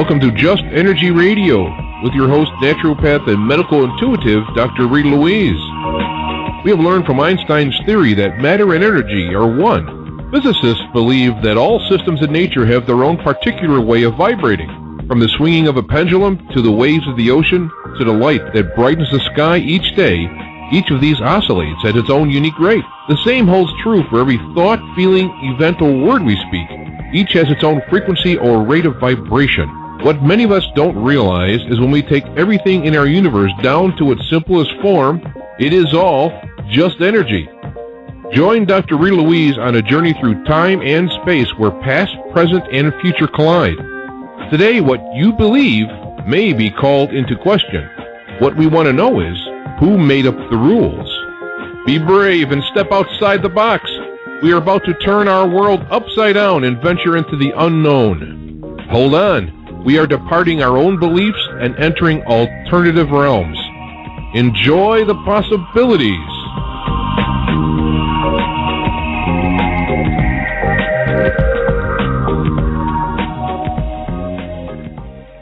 Welcome to Just Energy Radio with your host, naturopath and medical intuitive, Dr. Rita Louise. We have learned from Einstein's theory that matter and energy are one. Physicists believe that all systems in nature have their own particular way of vibrating. From the swinging of a pendulum to the waves of the ocean to the light that brightens the sky each day, each of these oscillates at its own unique rate. The same holds true for every thought, feeling, event, or word we speak. Each has its own frequency or rate of vibration. What many of us don't realize is when we take everything in our universe down to its simplest form, it is all just energy. Join Dr. Rita Louise on a journey through time and space where past, present, and future collide. Today, what you believe may be called into question. What we want to know is, who made up the rules? Be brave and step outside the box. We are about to turn our world upside down and venture into the unknown. Hold on. We are departing our own beliefs and entering alternative realms. Enjoy the possibilities.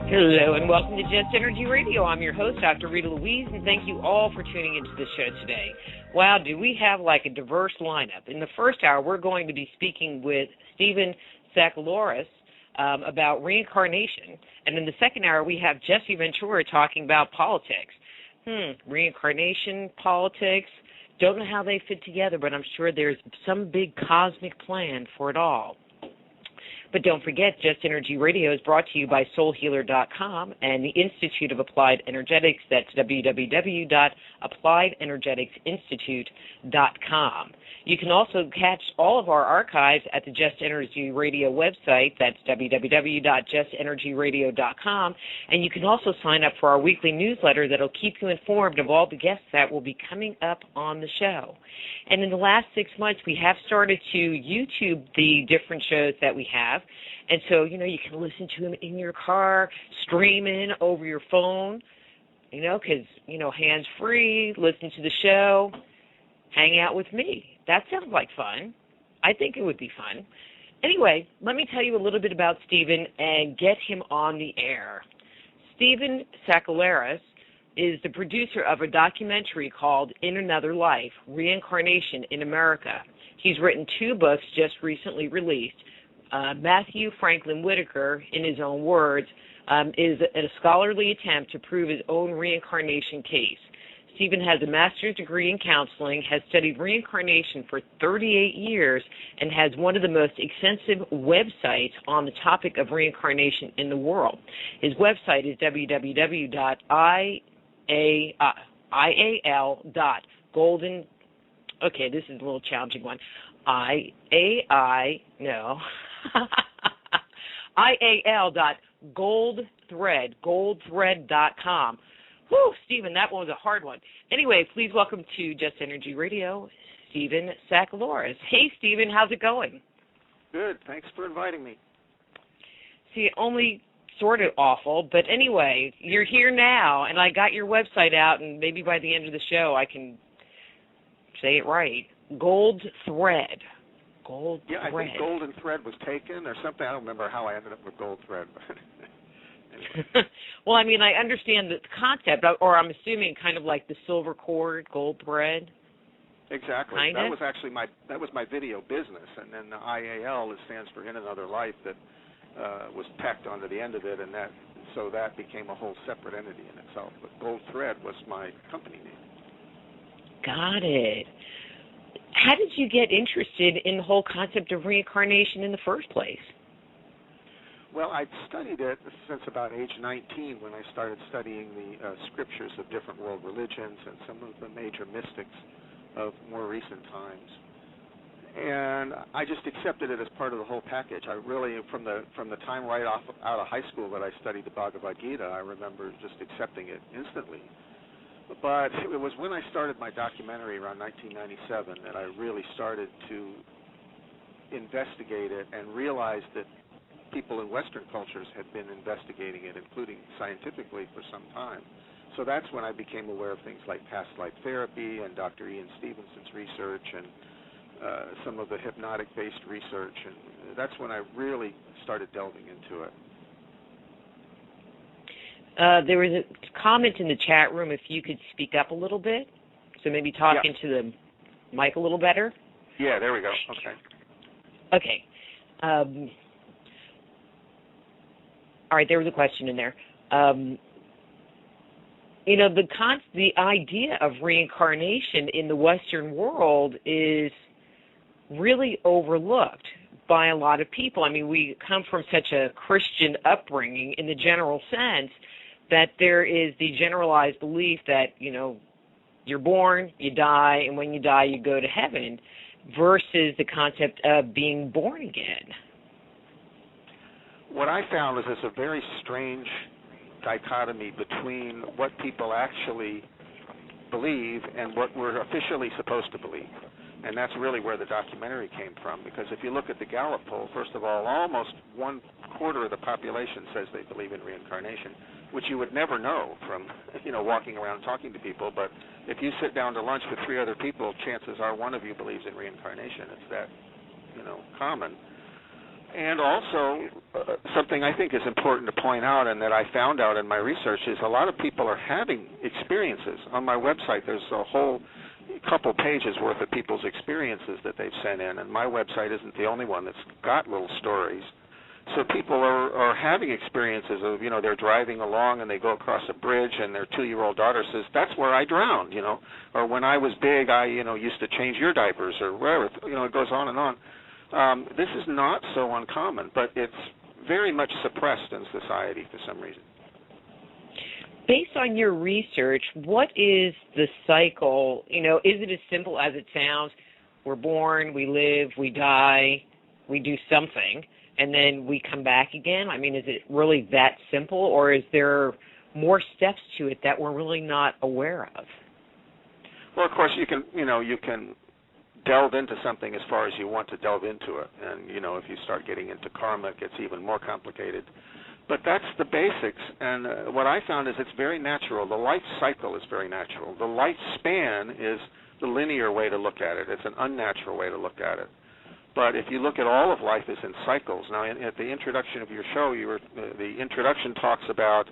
Hello and welcome to Just Energy Radio. I'm your host, Dr. Rita Louise, and thank you all for tuning into the show today. Wow, do we have like a diverse lineup. In the first hour, we're going to be speaking with Stephen Sakellarios about reincarnation. And in the second hour, we have Jesse Ventura talking about politics. Reincarnation, politics, don't know how they fit together, but I'm sure there's some big cosmic plan for it all. But don't forget, Just Energy Radio is brought to you by SoulHealer.com and the Institute of Applied Energetics. That's www.appliedergeticsinstitute.com. You can also catch all of our archives at the Just Energy Radio website. That's www.justenergyradio.com. And you can also sign up for our weekly newsletter that will keep you informed of all the guests that will be coming up on the show. And in the last 6 months, we have started to YouTube the different shows that we have. And so, you can listen to them in your car, streaming over your phone, because, hands-free, listen to the show, hang out with me. That sounds like fun. I think it would be fun. Anyway, let me tell you a little bit about Stephen and get him on the air. Stephen Sakellarios is the producer of a documentary called In Another Life, Reincarnation in America. He's written 2 books just recently released. Matthew Franklin Whitaker, in his own words, is a scholarly attempt to prove his own reincarnation case. Stephen has a master's degree in counseling, has studied reincarnation for 38 years, and has one of the most extensive websites on the topic of reincarnation in the world. His website is www.ial.golden. Okay, this is a little challenging one. ial.goldthread.com. Whew, Stephen, that one was a hard one. Anyway, please welcome to Just Energy Radio, Stephen Sakellarios. Hey, Stephen, how's it going? Good. Thanks for inviting me. See, only sort of awful, but anyway, you're here now, and I got your website out, and maybe by the end of the show I can say it right. Gold Thread. Gold Thread. I think Golden Thread was taken or something. I don't remember how I ended up with Gold Thread. Anyway. Well, I mean, I understand the concept, or I'm assuming kind of like the silver cord, gold thread. Exactly. Kinda? That was actually my video business, and then the IAL, it stands for In Another Life, that was tacked onto the end of it, and so that became a whole separate entity in itself. But Gold Thread was my company name. Got it. How did you get interested in the whole concept of reincarnation in the first place? Well, I'd studied it since about age 19 when I started studying the scriptures of different world religions and some of the major mystics of more recent times. And I just accepted it as part of the whole package. I really, from the time right out of high school that I studied the Bhagavad Gita, I remember just accepting it instantly. But it was when I started my documentary around 1997 that I really started to investigate it and realized that people in Western cultures had been investigating it, including scientifically, for some time. So that's when I became aware of things like past life therapy and Dr. Ian Stevenson's research and some of the hypnotic-based research. And that's when I really started delving into it. There was a comment in the chat room if you could speak up a little bit, so maybe talk into the mic a little better. Yeah, there we go. Okay. Okay. All right, there was a question in there. You know, the idea of reincarnation in the Western world is really overlooked by a lot of people. I mean, we come from such a Christian upbringing in the general sense that there is the generalized belief that, you know, you're born, you die, and when you die, you go to heaven, versus the concept of being born again. What I found is there's a very strange dichotomy between what people actually believe and what we're officially supposed to believe. And that's really where the documentary came from, because if you look at the Gallup poll, first of all, almost 1/4 of the population says they believe in reincarnation, which you would never know from, you know, walking around talking to people. But if you sit down to lunch with 3 other people, chances are one of you believes in reincarnation. It's that, you know, common. And also, something I think is important to point out and that I found out in my research is a lot of people are having experiences. On my website, there's a whole couple pages worth of people's experiences that they've sent in, and my website isn't the only one that's got little stories. So people are having experiences of, you know, they're driving along and they go across a bridge and their 2-year-old daughter says, that's where I drowned, you know, or when I was big, I, you know, used to change your diapers or whatever, you know, it goes on and on. This is not so uncommon, but it's very much suppressed in society for some reason. Based on your research, what is the cycle? You know, is it as simple as it sounds? We're born, we live, we die, we do something, and then we come back again? I mean, is it really that simple, or is there more steps to it that we're really not aware of? Well, of course, you can delve into something as far as you want to delve into it. And, you know, if you start getting into karma, it gets even more complicated. But that's the basics. And what I found is it's very natural. The life cycle is very natural. The lifespan is the linear way to look at it. It's an unnatural way to look at it. But if you look at all of life as in cycles, now at the introduction of your show, the introduction talks about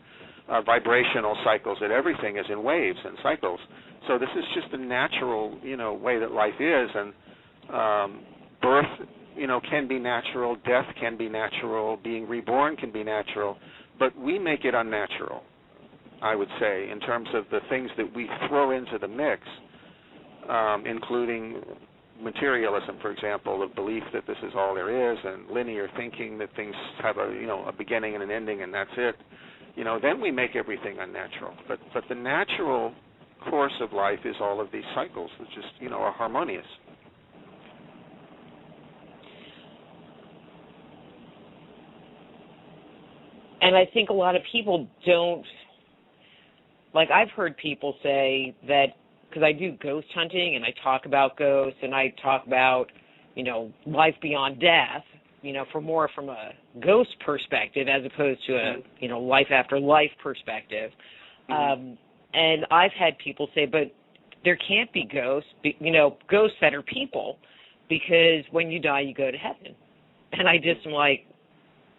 vibrational cycles, that everything is in waves and cycles. So this is just a natural, you know, way that life is, and birth, you know, can be natural, death can be natural, being reborn can be natural, but we make it unnatural, I would say, in terms of the things that we throw into the mix, including materialism, for example, the belief that this is all there is, and linear thinking that things have a beginning and an ending and that's it. You know, then we make everything unnatural. But the natural course of life is all of these cycles that just, you know, are harmonious. And I think a lot of people don't, like I've heard people say that, because I do ghost hunting and I talk about ghosts and I talk about, you know, life beyond death, you know, from a ghost perspective as opposed to a, you know, life after life perspective. And I've had people say, but there can't be ghosts, you know, ghosts that are people, because when you die, you go to heaven. And I just am like,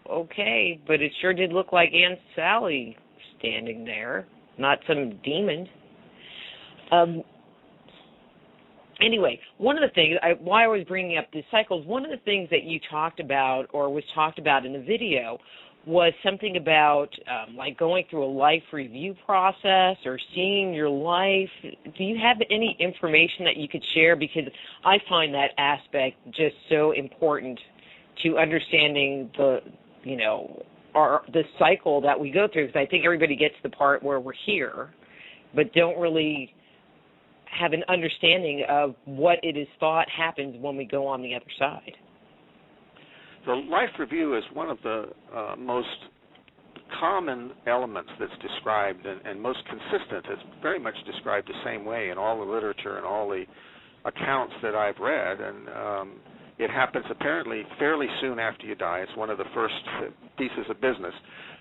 okay, but it sure did look like Aunt Sally standing there, not some demon. Anyway, one of the things, why I was bringing up the cycles, one of the things that you talked about or was talked about in the video was something about like going through a life review process or seeing your life. Do you have any information that you could share? Because I find that aspect just so important to understanding the, you know, the cycle that we go through, because I think everybody gets the part where we're here, but don't really have an understanding of what it is thought happens when we go on the other side. The life review is one of the most common elements that's described and most consistent. It's very much described the same way in all the literature and all the accounts that I've read, and it happens apparently fairly soon after you die. It's one of the first pieces of business.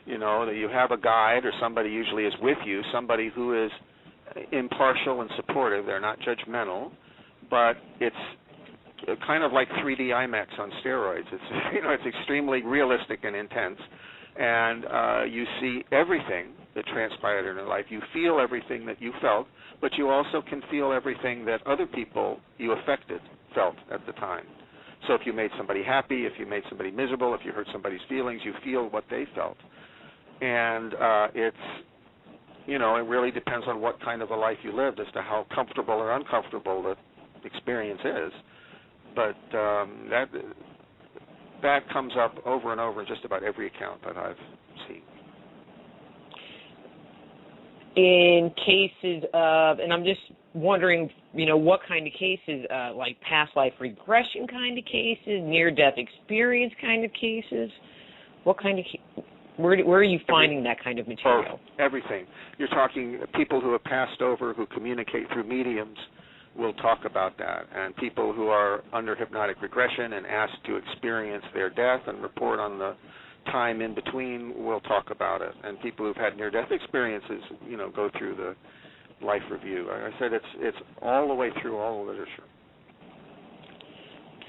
You know, that you have a guide or somebody usually is with you, somebody who is impartial and supportive. They're not judgmental, but it's kind of like 3D IMAX on steroids. It's, you know, it's extremely realistic and intense, and you see everything that transpired in their life. You feel everything that you felt, but you also can feel everything that other people you affected felt at the time. So if you made somebody happy, if you made somebody miserable, if you hurt somebody's feelings, you feel what they felt. And it's, you know, it really depends on what kind of a life you lived as to how comfortable or uncomfortable the experience is. But that comes up over and over in just about every account that I've seen. In cases of, and I'm just wondering, you know, what kind of cases, like past life regression kind of cases, near-death experience kind of cases, what kind of, where are you finding that kind of material? Oh, everything. You're talking people who have passed over, who communicate through mediums, will talk about that, and people who are under hypnotic regression and asked to experience their death and report on the time in between will talk about it, and people who've had near-death experiences, you know, go through the life review. Like I said, it's all the way through all the literature.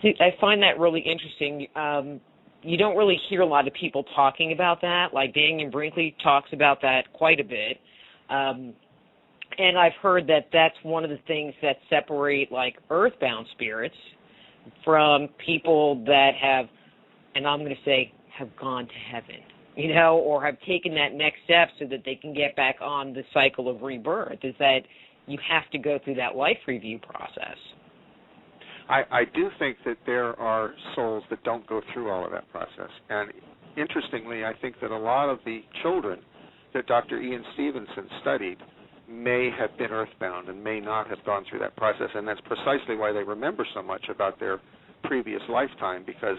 See, I find that really interesting. You don't really hear a lot of people talking about that. Like Daniel Brinkley talks about that quite a bit. And I've heard that that's one of the things that separate, like, earthbound spirits from people that have, and I'm going to say, have gone to heaven, you know, or have taken that next step so that they can get back on the cycle of rebirth, is that you have to go through that life review process. I do think that there are souls that don't go through all of that process. And interestingly, I think that a lot of the children that Dr. Ian Stevenson studied may have been earthbound and may not have gone through that process, and that's precisely why they remember so much about their previous lifetime, because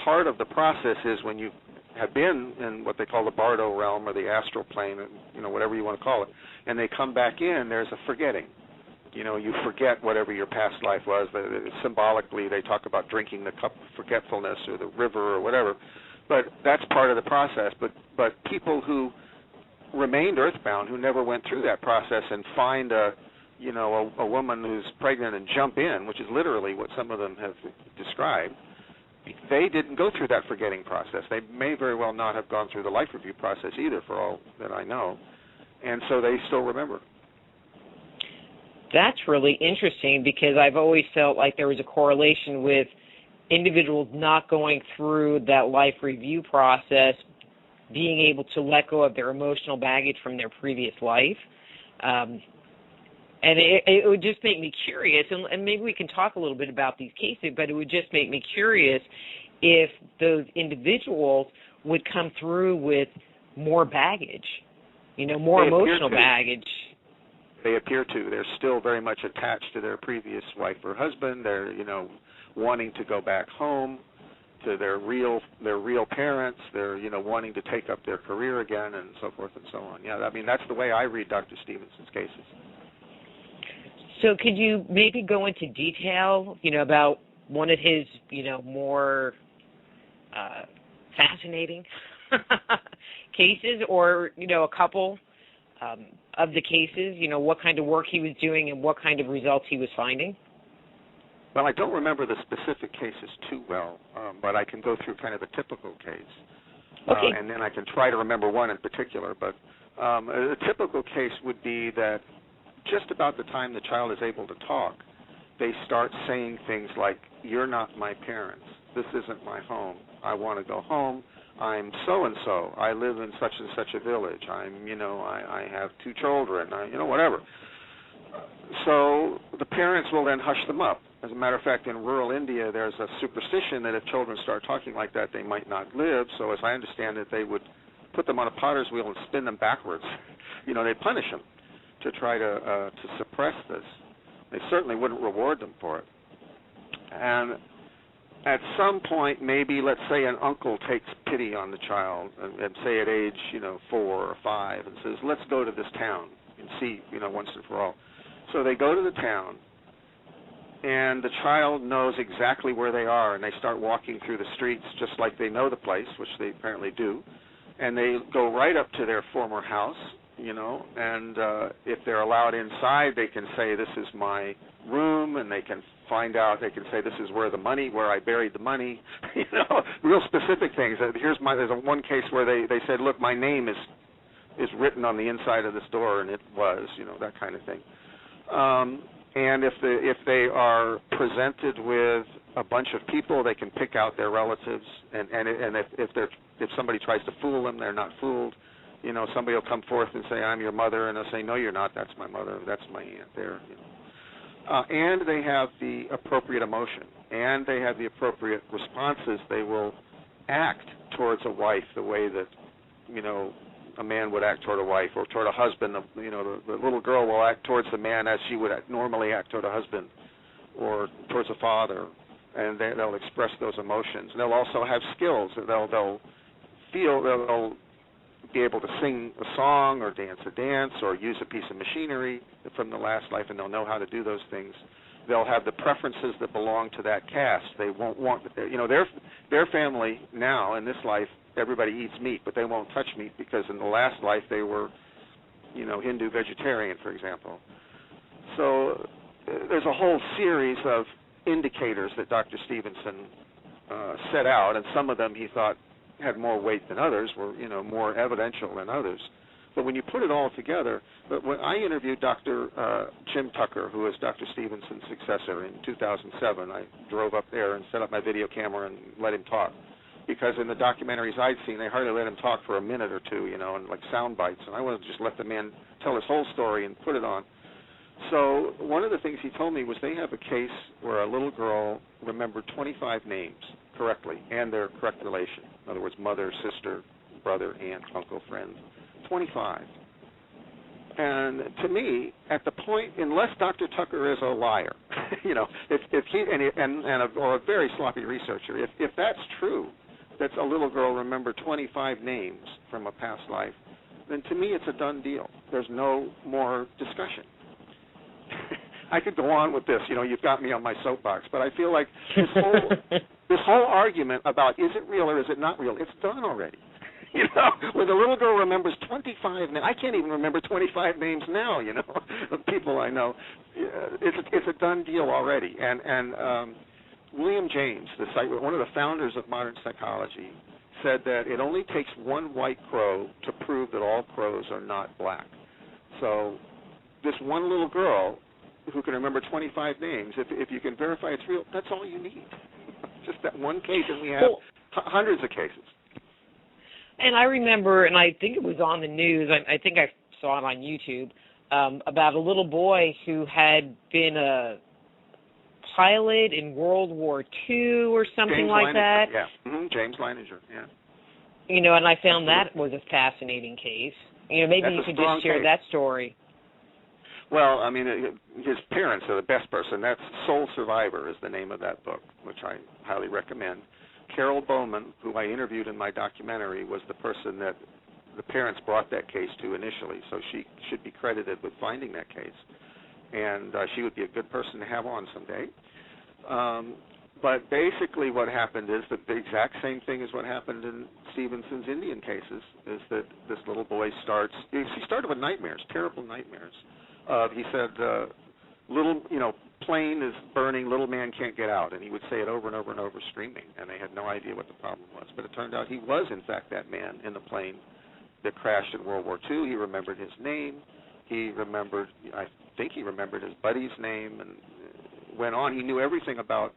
part of the process is when you have been in what they call the Bardo realm or the astral plane, you know, whatever you want to call it, and they come back in, there's a forgetting. You know, you forget whatever your past life was. Symbolically, they talk about drinking the cup of forgetfulness or the river or whatever, but that's part of the process. But people who remained earthbound, who never went through that process, and find a woman who's pregnant and jump in, which is literally what some of them have described, they didn't go through that forgetting process. They may very well not have gone through the life review process either, for all that I know, and so they still remember. That's really interesting, because I've always felt like there was a correlation with individuals not going through that life review process, being able to let go of their emotional baggage from their previous life. And it would just make me curious, and maybe we can talk a little bit about these cases, but it would just make me curious if those individuals would come through with more baggage, you know, more emotional baggage. They appear to. They're still very much attached to their previous wife or husband. They're, you know, wanting to go back home to their real parents. They're, you know, wanting to take up their career again, and so forth and so on. Yeah, I mean, that's the way I read Dr. Stevenson's cases. So could you maybe go into detail, you know, about one of his, you know, more fascinating cases, or, you know, a couple of the cases, you know, what kind of work he was doing and what kind of results he was finding? Well, I don't remember the specific cases too well, but I can go through kind of a typical case. Okay. And then I can try to remember one in particular. But a typical case would be that just about the time the child is able to talk, they start saying things like, "You're not my parents. This isn't my home. I want to go home. I'm so-and-so. I live in such and such a village. I'm, you know, I have 2 children, you know, whatever." So the parents will then hush them up. As a matter of fact, in rural India, there's a superstition that if children start talking like that, they might not live. So as I understand it, they would put them on a potter's wheel and spin them backwards. You know, they punish them to try to suppress this. They certainly wouldn't reward them for it. And at some point, maybe, let's say an uncle takes pity on the child, and say at age, you know, 4 or 5, and says, "Let's go to this town and see, you know, once and for all." So they go to the town, and the child knows exactly where they are, and they start walking through the streets just like they know the place, which they apparently do, and they go right up to their former house, you know, and if they're allowed inside, they can say, "This is my room," and they can find out, they can say, "This is where I buried the money," you know, real specific things. There's one case where they said, "Look, my name is is written on the inside of this door, and it was, that kind of thing. And if they are presented with a bunch of people, they can pick out their relatives, and if somebody tries to fool them, they're not fooled. Somebody will come forth and say, "I'm your mother," and they'll say, "No, you're not. That's my mother. That's my aunt." There. And they have the appropriate emotion, and they have the appropriate responses. They will act towards a wife the way that a man would act toward a wife, or toward a husband. The little girl will act towards the man as she would normally act toward a husband, or towards a father, and they'll express those emotions. And they'll also have skills. They'll be able to sing a song or dance a dance or use a piece of machinery from the last life, and they'll know how to do those things. They'll have the preferences that belong to that caste. They won't want, their family now in this life, everybody eats meat, but they won't touch meat because in the last life they were, Hindu vegetarian, for example. So there's a whole series of indicators that Dr. Stevenson set out, and some of them he thought had more weight than others, were more evidential than others. But when you put it all together, when I interviewed Dr. Jim Tucker, who was Dr. Stevenson's successor in 2007, I drove up there and set up my video camera and let him talk. Because in the documentaries I'd seen, they hardly let him talk for a minute or two, and like sound bites. And I wanted to just let the man tell his whole story and put it on. So one of the things he told me was they have a case where a little girl remembered 25 names correctly and their correct relation. In other words, mother, sister, brother, aunt, uncle, friend. 25. And to me, at the point, unless Dr. Tucker is a liar, if he or a very sloppy researcher, if that's true, that a little girl remembered 25 names from a past life, then to me it's a done deal. There's no more discussion. I could go on with this. You've got me on my soapbox, but I feel like this whole argument about is it real or is it not real, it's done already. When the little girl remembers 25 names, I can't even remember 25 names now, of people I know. It's a done deal already. And William James, one of the founders of modern psychology, said that it only takes one white crow to prove that all crows are not black. So this one little girl who can remember 25 names, if you can verify it's real, that's all you need. Just that one case, and we have hundreds of cases. And I remember, and I think it was on the news, I think I saw it on YouTube, about a little boy who had been a pilot in World War II or something James like Leininger, that. Yeah, James Leininger, yeah. And I found that was a fascinating case. Maybe That's you could just share that story. Well, I mean, his parents are the best person. That's Soul Survivor is the name of that book, which I highly recommend. Carol Bowman, who I interviewed in my documentary, was the person that the parents brought that case to initially, so she should be credited with finding that case. And she would be a good person to have on someday. But basically what happened is that the exact same thing as what happened in Stevenson's Indian cases, is that this little boy he started with nightmares, terrible nightmares. He said, plane is burning, little man can't get out. And he would say it over and over and over, screaming, and they had no idea what the problem was. But it turned out he was, in fact, that man in the plane that crashed in World War II. He remembered his name. I think he remembered his buddy's name, and went on. He knew everything about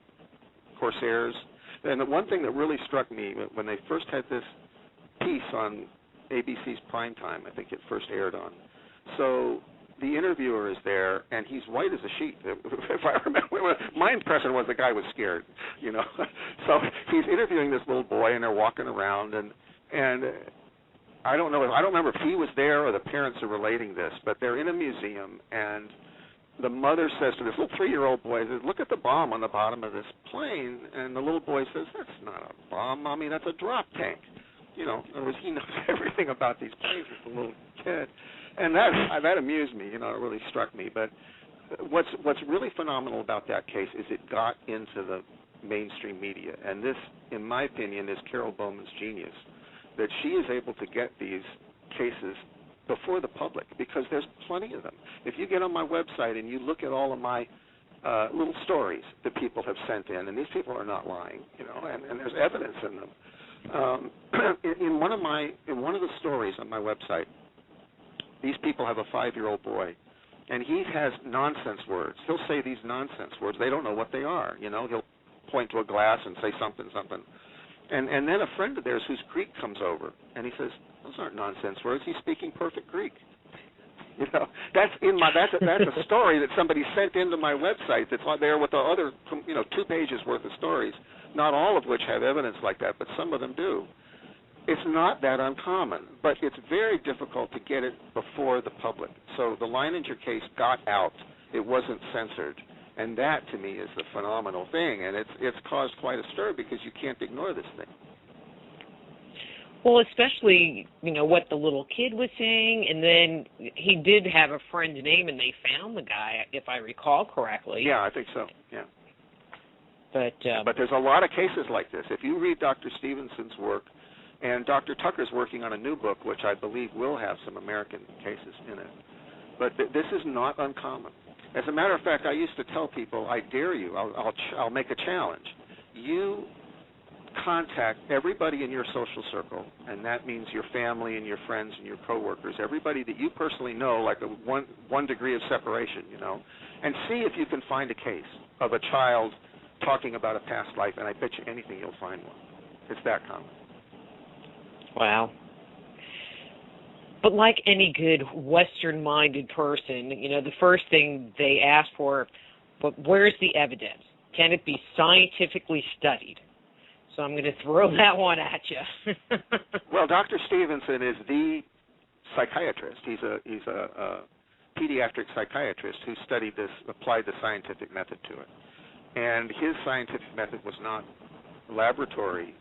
Corsairs. And the one thing that really struck me, when they first had this piece on ABC's Primetime, I think it first aired on, so the interviewer is there, and he's white as a sheet. If I remember, my impression was the guy was scared, So he's interviewing this little boy, and they're walking around, and I don't remember if he was there or the parents are relating this, but they're in a museum, and the mother says to this little 3-year-old boy, "Look at the bomb on the bottom of this plane," and the little boy says, "That's not a bomb, Mommy. That's a drop tank." In other words, he knows everything about these planes as a little kid. And that amused me, it really struck me. But what's really phenomenal about that case is it got into the mainstream media. And this, in my opinion, is Carol Bowman's genius, that she is able to get these cases before the public, because there's plenty of them. If you get on my website and you look at all of my little stories that people have sent in, and these people are not lying, and there's evidence in them. In one of the stories on my website, these people have a 5-year-old boy, and he has nonsense words. He'll say these nonsense words. They don't know what they are. You know, he'll point to a glass and say something. And then a friend of theirs who's Greek comes over, and he says, those aren't nonsense words. He's speaking perfect Greek. You know, that's a story that somebody sent into my website that's there with the other, 2 pages worth of stories, not all of which have evidence like that, but some of them do. It's not that uncommon, but it's very difficult to get it before the public. So the Leininger case got out. It wasn't censored. And that, to me, is the phenomenal thing. And it's caused quite a stir because you can't ignore this thing. Well, especially, what the little kid was saying. And then he did have a friend's name, and they found the guy, if I recall correctly. Yeah, I think so, yeah. But there's a lot of cases like this. If you read Dr. Stevenson's work, and Dr. Tucker's working on a new book, which I believe will have some American cases in it. But this is not uncommon. As a matter of fact, I used to tell people, I dare you, I'll make a challenge. You contact everybody in your social circle, and that means your family and your friends and your coworkers, everybody that you personally know, like one degree of separation, and see if you can find a case of a child talking about a past life, and I bet you anything you'll find one. It's that common. Wow. But like any good Western-minded person, the first thing they ask for, but where's the evidence? Can it be scientifically studied? So I'm going to throw that one at you. Well, Dr. Stevenson is the psychiatrist. He's a pediatric psychiatrist who studied this, applied the scientific method to it. And his scientific method was not laboratory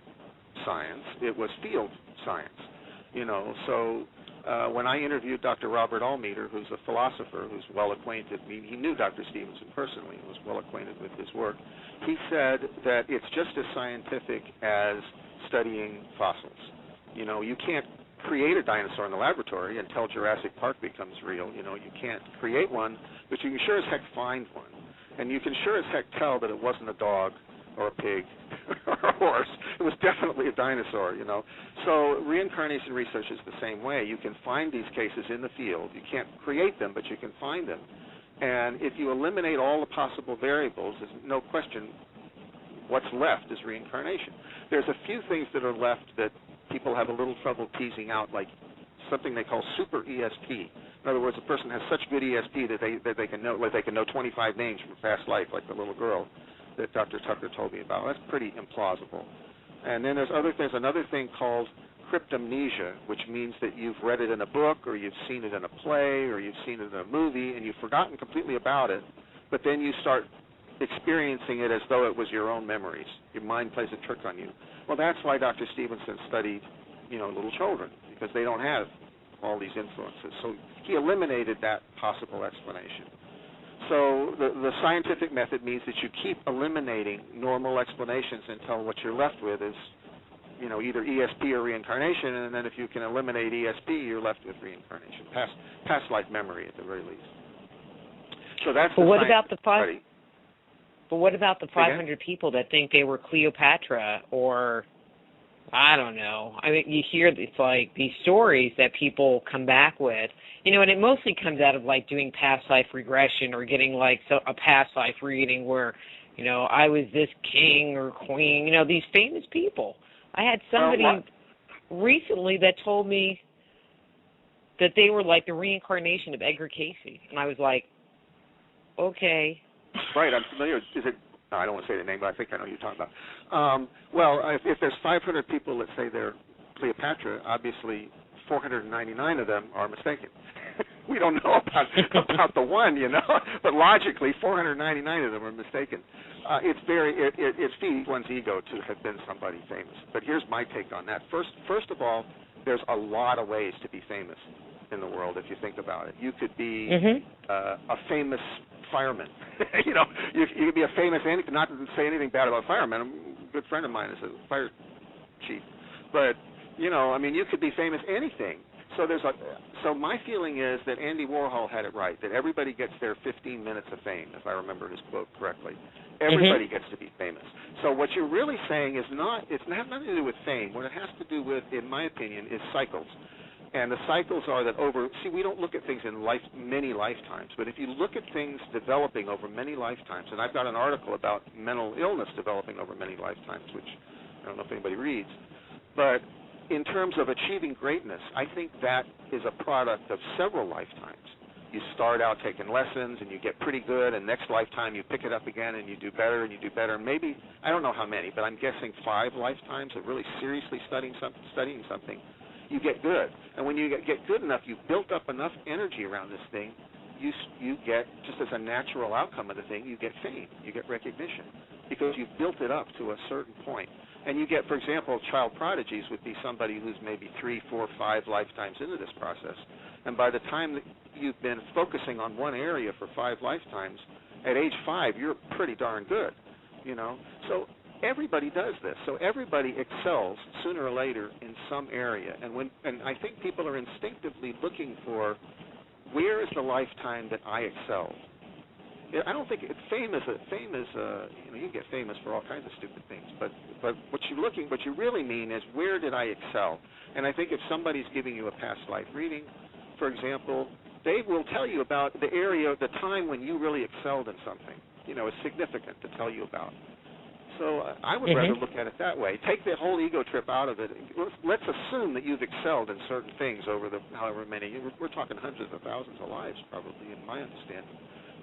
science, it was field science. So when I interviewed Dr. Robert Almeter, who's a philosopher who's well acquainted, he knew Dr. Stevenson personally and was well acquainted with his work, he said that it's just as scientific as studying fossils. You can't create a dinosaur in the laboratory until Jurassic Park becomes real. You can't create one, but you can sure as heck find one. And you can sure as heck tell that it wasn't a dog or a pig or a horse. It was definitely a dinosaur, So reincarnation research is the same way. You can find these cases in the field. You can't create them, but you can find them. And if you eliminate all the possible variables, there's no question what's left is reincarnation. There's a few things that are left that people have a little trouble teasing out, like something they call super ESP. In other words, a person has such good ESP that they can know 25 names from a past life, like the little girl that Dr. Tucker told me about. That's pretty implausible. And then there's other things. Another thing called cryptomnesia, which means that you've read it in a book or you've seen it in a play or you've seen it in a movie and you've forgotten completely about it, but then you start experiencing it as though it was your own memories. Your mind plays a trick on you. Well, that's why Dr. Stevenson studied, little children, because they don't have all these influences. So he eliminated that possible explanation. So the scientific method means that you keep eliminating normal explanations until what you're left with is, either ESP or reincarnation, and then if you can eliminate ESP, you're left with reincarnation, past life memory at the very least. So that's But the what about the study. But what about the 500 people that think they were Cleopatra or, I don't know. I mean, you hear it's like these stories that people come back with, and it mostly comes out of like doing past life regression or getting like a past life reading where, I was this king or queen, these famous people. I had somebody recently that told me that they were like the reincarnation of Edgar Cayce, and I was like, okay. Right, I'm familiar. I don't want to say the name, but I think I know who you're talking about. Well, if there's 500 people that say they're Cleopatra, obviously 499 of them are mistaken. We don't know about the one, but logically 499 of them are mistaken. It feeds one's ego to have been somebody famous. But here's my take on that. First of all, there's a lot of ways to be famous in the world if you think about it. You could be a famous fireman. You could be a famous, not to say anything bad about firemen. A good friend of mine is a fire chief. But, you could be famous anything. So my feeling is that Andy Warhol had it right, that everybody gets their 15 minutes of fame, if I remember his quote correctly. Everybody gets to be famous. So what you're really saying is it's not nothing to do with fame. What it has to do with, in my opinion, is cycles. And the cycles are that we don't look at things in many lifetimes, but if you look at things developing over many lifetimes, and I've got an article about mental illness developing over many lifetimes, which I don't know if anybody reads, but in terms of achieving greatness, I think that is a product of several lifetimes. You start out taking lessons and you get pretty good, and next lifetime you pick it up again and you do better and you do better. Maybe, I don't know how many, but I'm guessing 5 lifetimes of really seriously studying something. You get good. And when you get good enough, you've built up enough energy around this thing, you get, just as a natural outcome of the thing, you get fame, you get recognition, because you've built it up to a certain point. And you get, for example, child prodigies would be somebody who's maybe 3, 4, 5 lifetimes into this process. And by the time that you've been focusing on one area for 5 lifetimes, at age 5, you're pretty darn good, you know. So everybody does this. So everybody excels sooner or later in some area. And I think people are instinctively looking for, where is the lifetime that I excelled? I don't think fame is you get famous for all kinds of stupid things, but what you really mean is, where did I excel? And I think if somebody's giving you a past life reading, for example, they will tell you about the area, the time when you really excelled in something. You know, it's significant to tell you about. So I would rather look at it that way. Take the whole ego trip out of it. Let's assume that you've excelled in certain things over the however many. We're talking hundreds of thousands of lives, probably, in my understanding.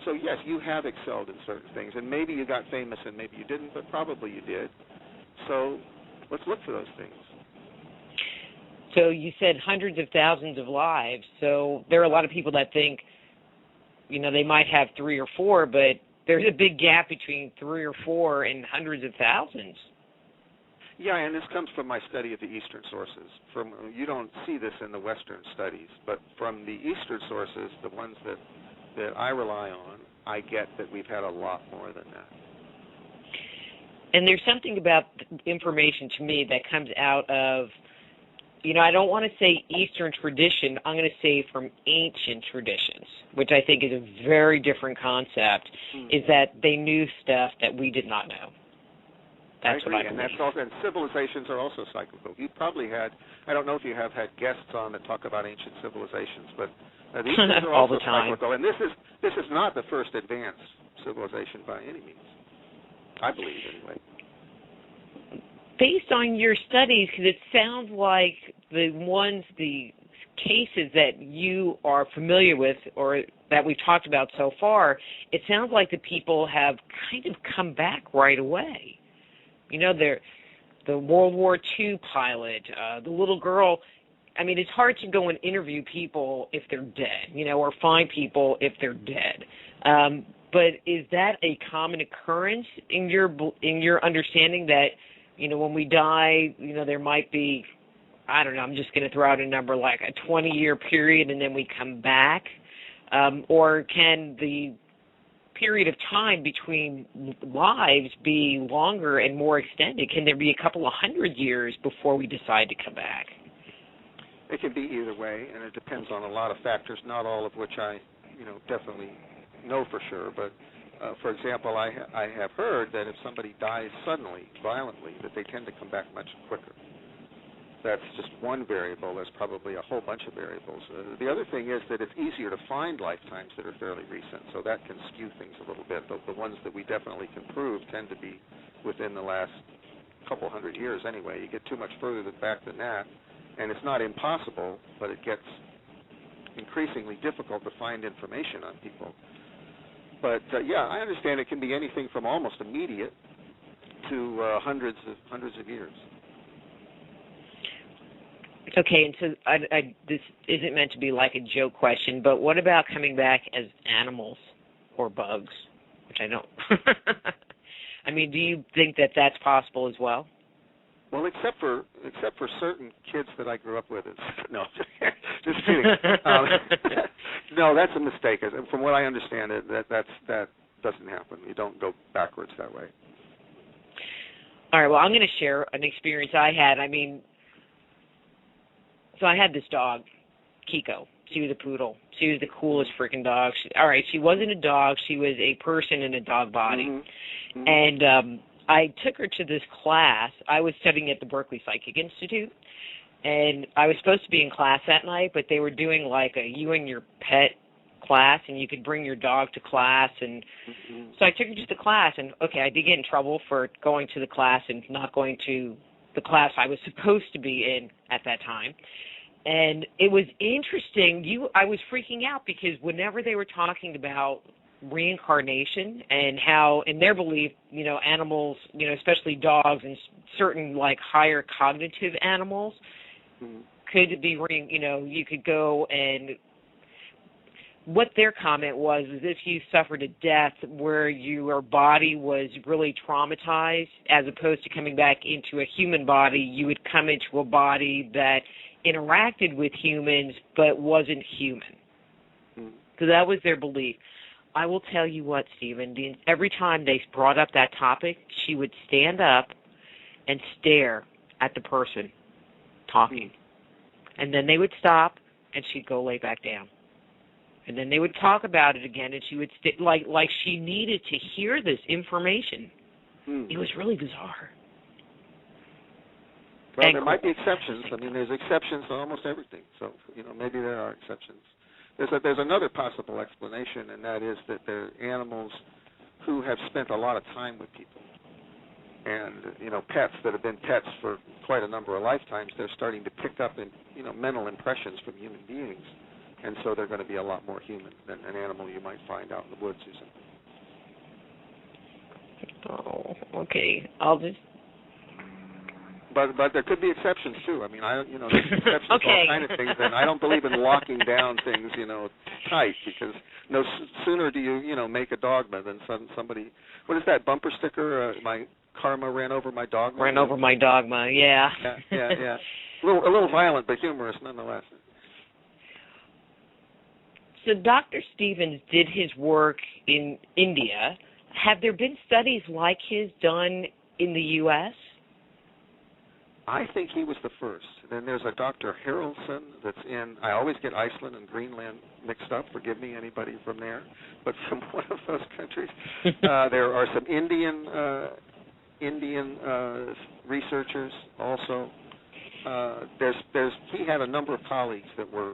So yes, you have excelled in certain things, and maybe you got famous and maybe you didn't, but probably you did. So let's look for those things. So you said hundreds of thousands of lives. So there are a lot of people that think, you know, they might have 3 or 4, but there's a big gap between 3 or 4 and hundreds of thousands. Yeah, and this comes from my study of the Eastern sources. You don't see this in the Western studies, but from the Eastern sources, the ones that I rely on, I get that we've had a lot more than that. And there's something about information to me that comes out of, you know, I don't want to say Eastern tradition, I'm going to say from ancient traditions, which I think is a very different concept, is that they knew stuff that we did not know. That's what I believe. And that's also, and civilizations are also cyclical. You probably had, I don't know if you have had guests on that talk about ancient civilizations, but these things are all also the time. cyclical. And this is not the first advanced civilization by any means, I believe anyway. Based on your studies, because it sounds like the cases that you are familiar with or that we've talked about so far, it sounds like the people have kind of come back right away. You know, the World War II pilot, the little girl. I mean, it's hard to go and interview people if they're dead, you know, or find people if they're dead. But is that a common occurrence in your understanding that, you know, when we die, you know, there might be, I don't know, I'm just going to throw out a number, like a 20-year period and then we come back? Or can the period of time between lives be longer and more extended? Can there be a couple of 100 years before we decide to come back? It can be either way, and it depends on a lot of factors, not all of which I, you know, definitely know for sure. But, for example, I have heard that if somebody dies suddenly, violently, that they tend to come back much quicker. That's just one variable. There's probably a whole bunch of variables. The other thing is that it's easier to find lifetimes that are fairly recent, so that can skew things a little bit. The ones that we definitely can prove tend to be within the last couple hundred years anyway. You get too much further back than that, and it's not impossible, but it gets increasingly difficult to find information on people. But, yeah, I understand it can be anything from almost immediate to hundreds of years. Okay, and so this isn't meant to be like a joke question, but what about coming back as animals or bugs, which I don't. I mean, do you think that that's possible as well? Well, except for certain kids that I grew up with. No, just kidding. No, that's a mistake. From what I understand, that doesn't happen. You don't go backwards that way. All right, well, I'm going to share an experience I had. I mean, so I had this dog, Kiko. She was a poodle. She was the coolest freaking dog. She wasn't a dog. She was a person in a dog body. Mm-hmm. And I took her to this class. I was studying at the Berkeley Psychic Institute, and I was supposed to be in class that night, but they were doing like a you and your pet class, and you could bring your dog to class, and so I took her to the class, and okay, I did get in trouble for going to the class and not going to the class I was supposed to be in at that time. And it was interesting. I was freaking out because whenever they were talking about reincarnation and how, in their belief, animals, especially dogs and certain like higher cognitive animals, could be, you could go and. What their comment was is if you suffered a death where your body was really traumatized, as opposed to coming back into a human body, you would come into a body that interacted with humans but wasn't human. So that was their belief. I will tell you what, Stephen, every time they brought up that topic, she would stand up and stare at the person talking. And then they would stop, and she'd go lay back down. And then they would talk about it again, and she would like she needed to hear this information. It was really bizarre. Well, there might be exceptions. I mean, there's exceptions to almost everything. So, maybe there are exceptions. There's another possible explanation, and that is that they're animals who have spent a lot of time with people. And, pets that have been pets for quite a number of lifetimes, they're starting to pick up mental impressions from human beings. And so they're going to be a lot more human than an animal you might find out in the woods or something. Oh, okay. I'll just. But there could be exceptions too. I mean, there's exceptions to all kind of things, and I don't believe in locking down things, tight, because no sooner do you, make a dogma than somebody. What is that bumper sticker? My karma ran over my dogma. Ran over my dogma. Yeah. Yeah. A little violent, but humorous nonetheless. So Dr. Stevens did his work in India. Have there been studies like his done in the U.S.? I think he was the first. Then there's a Dr. Haraldson that's in, I always get Iceland and Greenland mixed up. Forgive me, anybody from there. But from one of those countries. There are some Indian researchers also. He had a number of colleagues that were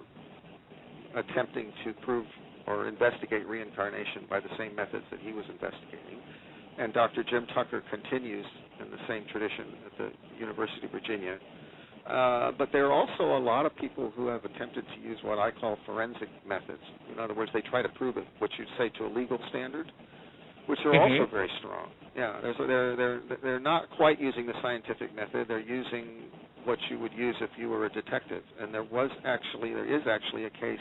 attempting to prove or investigate reincarnation by the same methods that he was investigating. And Dr. Jim Tucker continues in the same tradition at the University of Virginia. But there are also a lot of people who have attempted to use what I call forensic methods. In other words, they try to prove it, what you'd say, to a legal standard, which are also very strong. Yeah, they're not quite using the scientific method. They're using what you would use if you were a detective. And there is actually a case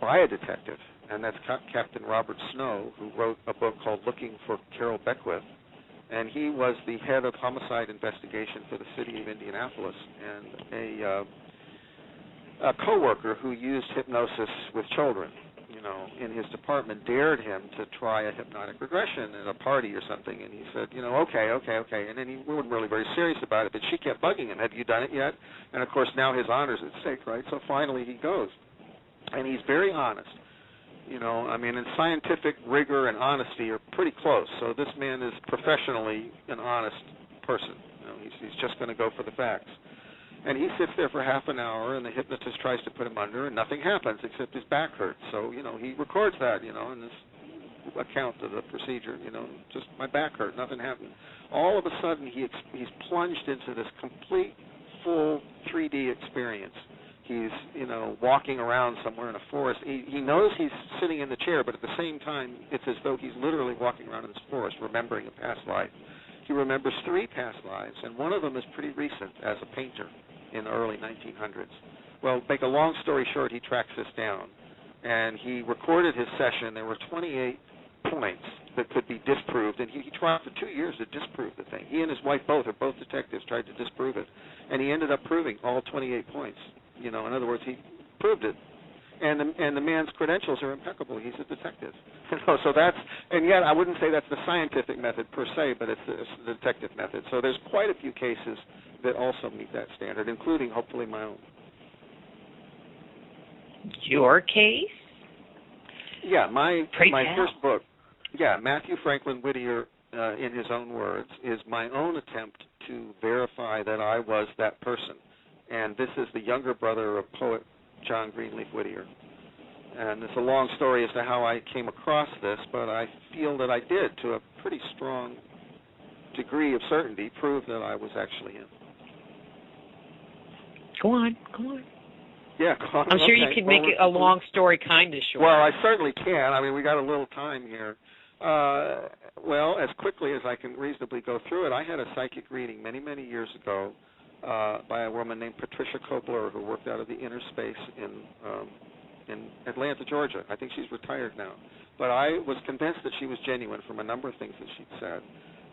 by a detective, and that's Captain Robert Snow, who wrote a book called Looking for Carol Beckwith, and he was the head of homicide investigation for the city of Indianapolis, and a coworker who used hypnosis with children, in his department dared him to try a hypnotic regression at a party or something, and he said, okay, and then he wasn't really very serious about it, but she kept bugging him, have you done it yet? And of course now his honor's at stake, right? So finally he goes. And he's very honest. And scientific rigor and honesty are pretty close. So this man is professionally an honest person. He's just going to go for the facts. And he sits there for half an hour, and the hypnotist tries to put him under, and nothing happens except his back hurts. So, he records that, in this account of the procedure, just my back hurt, nothing happened. All of a sudden, he's plunged into this complete, full 3D experience. He's, walking around somewhere in a forest. He knows he's sitting in the chair, but at the same time, it's as though he's literally walking around in this forest, remembering a past life. He remembers 3 past lives, and one of them is pretty recent as a painter in the early 1900s. Well, make a long story short, he tracks this down, and he recorded his session. There were 28 points that could be disproved, and he tried for 2 years to disprove the thing. He and his wife both detectives, tried to disprove it, and he ended up proving all 28 points. In other words, he proved it. And the man's credentials are impeccable. He's a detective. So and yet I wouldn't say that's the scientific method per se, but it's the detective method. So there's quite a few cases that also meet that standard, including hopefully my own. Your case? Yeah, my first book. Yeah, Matthew Franklin Whittier, in his own words, is my own attempt to verify that I was that person. and this is the younger brother of poet John Greenleaf Whittier. And it's a long story as to how I came across this, but I feel that I did, to a pretty strong degree of certainty, prove that I was actually him. Go on. Yeah, I'm sure you can make a long story kind of short. Well, I certainly can. I mean, we got a little time here. Well, as quickly as I can reasonably go through it, I had a psychic reading many, many years ago by a woman named Patricia Kobler, who worked out of the inner space in Atlanta, Georgia. I think she's retired now. But I was convinced that she was genuine from a number of things that she'd said.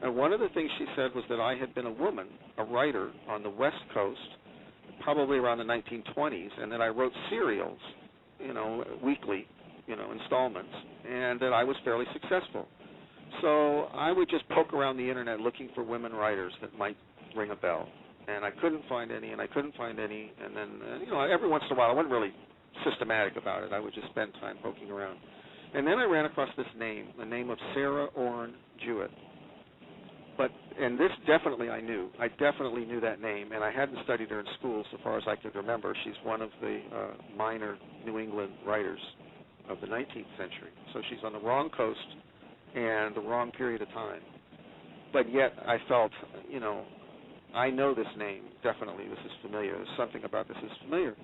And one of the things she said was that I had been a woman, a writer on the West Coast, probably around the 1920s, and that I wrote serials, weekly, installments, and that I was fairly successful. So I would just poke around the internet looking for women writers that might ring a bell. And I couldn't find any, and then, every once in a while, I wasn't really systematic about it. I would just spend time poking around. And then I ran across this name, the name of Sarah Orne Jewett. And this definitely I knew. I definitely knew that name, and I hadn't studied her in school so far as I could remember. She's one of the minor New England writers of the 19th century. So she's on the wrong coast and the wrong period of time. But yet I felt, I know this name, definitely. This is familiar. There's something about this is familiar.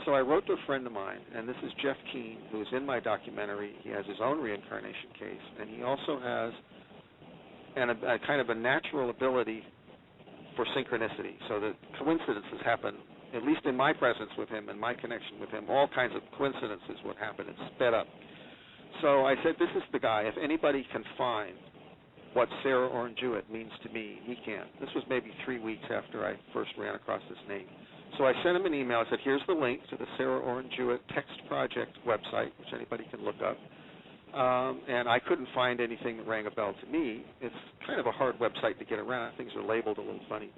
So I wrote to a friend of mine, and this is Jeff Keane, who is in my documentary. He has his own reincarnation case, and he also has a kind of a natural ability for synchronicity, so that coincidences happen, at least in my presence with him and my connection with him. All kinds of coincidences would happen. It's sped up. So I said, this is the guy. If anybody can find what Sarah Orne Jewett means to me, he can. This was maybe 3 weeks after I first ran across this name. So I sent him an email. I said, here's the link to the Sarah Orne Jewett Text Project website, which anybody can look up. And I couldn't find anything that rang a bell to me. It's kind of a hard website to get around. Things are labeled a little funny.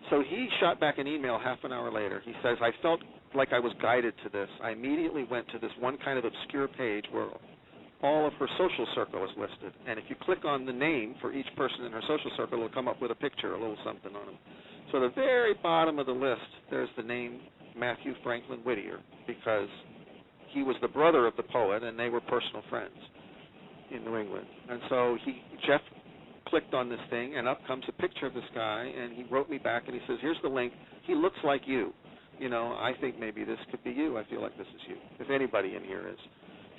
So he shot back an email half an hour later. He says, I felt like I was guided to this. I immediately went to this one kind of obscure page where all of her social circle is listed. And if you click on the name for each person in her social circle, it'll come up with a picture, a little something on them. So at the very bottom of the list, there's the name Matthew Franklin Whittier, because he was the brother of the poet, and they were personal friends in New England. And so Jeff clicked on this thing, and up comes a picture of this guy, and he wrote me back, and he says, here's the link. He looks like you. I think maybe this could be you. I feel like this is you, if anybody in here is.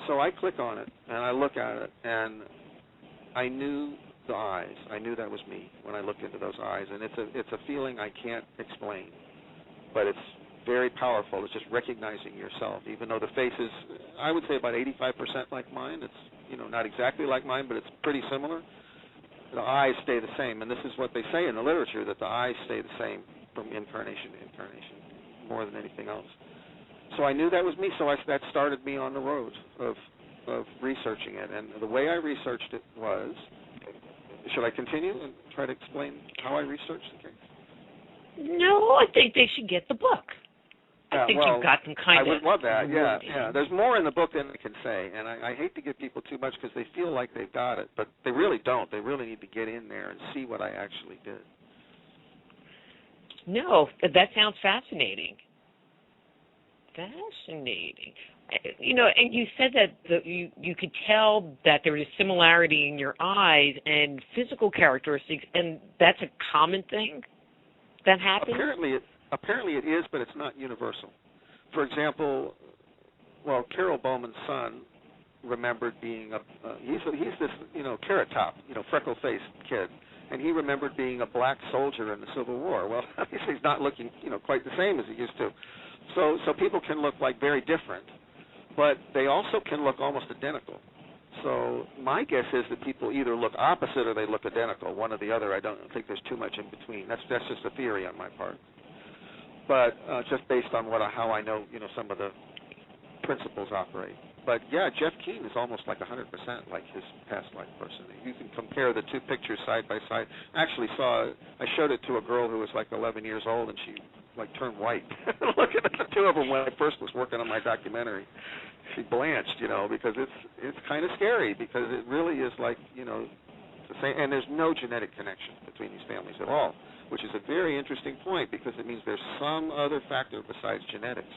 So I click on it, and I look at it, and I knew the eyes. I knew that was me when I looked into those eyes, and it's a feeling I can't explain, but it's very powerful. It's just recognizing yourself, even though the face is, I would say, about 85% like mine. It's, not exactly like mine, but it's pretty similar. The eyes stay the same, and this is what they say in the literature, that the eyes stay the same from incarnation to incarnation, more than anything else. So I knew that was me, so that started me on the road of researching it. And the way I researched it was, should I continue and try to explain how I researched the case? No, I think they should get the book. I think you've got them kind of. I would love that, yeah. There's more in the book than I can say, and I hate to give people too much because they feel like they've got it, but they really don't. They really need to get in there and see what I actually did. No, that sounds fascinating. Fascinating. And you said that you could tell that there was a similarity in your eyes and physical characteristics, and that's a common thing that happens? Apparently it is, but it's not universal. For example, Carol Bowman's son remembered being he's this, carrot top, freckle-faced kid, and he remembered being a black soldier in the Civil War. Well, obviously he's not looking, quite the same as he used to. So people can look like very different, but they also can look almost identical. So my guess is that people either look opposite or they look identical, one or the other. I don't think there's too much in between. That's just a theory on my part. But just based on how I know, some of the principles operate. But yeah, Jeff Keane is almost like 100% like his past life person. You can compare the two pictures side by side. I showed it to a girl who was like 11 years old, and she turned white looking at the two of them when I first was working on my documentary. She blanched, because it's kind of scary, because it really is the same, and there's no genetic connection between these families at all. which is a very interesting point because it means there's some other factor besides genetics.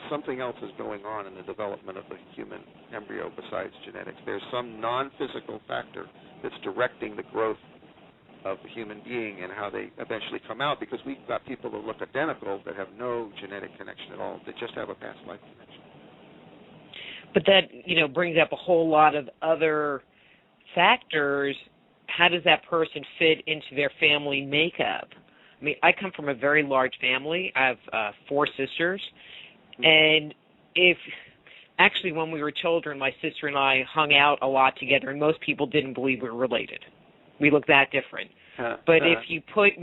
Something else is going on in the development of the human embryo besides genetics. There's some non-physical factor that's directing the growth of the human being and how they eventually come out, because we've got people that look identical that have no genetic connection at all, that just have a past life connection. But that, brings up a whole lot of other factors. How does that person fit into their family makeup? I mean, I come from a very large family. I have 4 sisters. And when we were children, my sister and I hung out a lot together, and most people didn't believe we were related. We looked that different. But if you put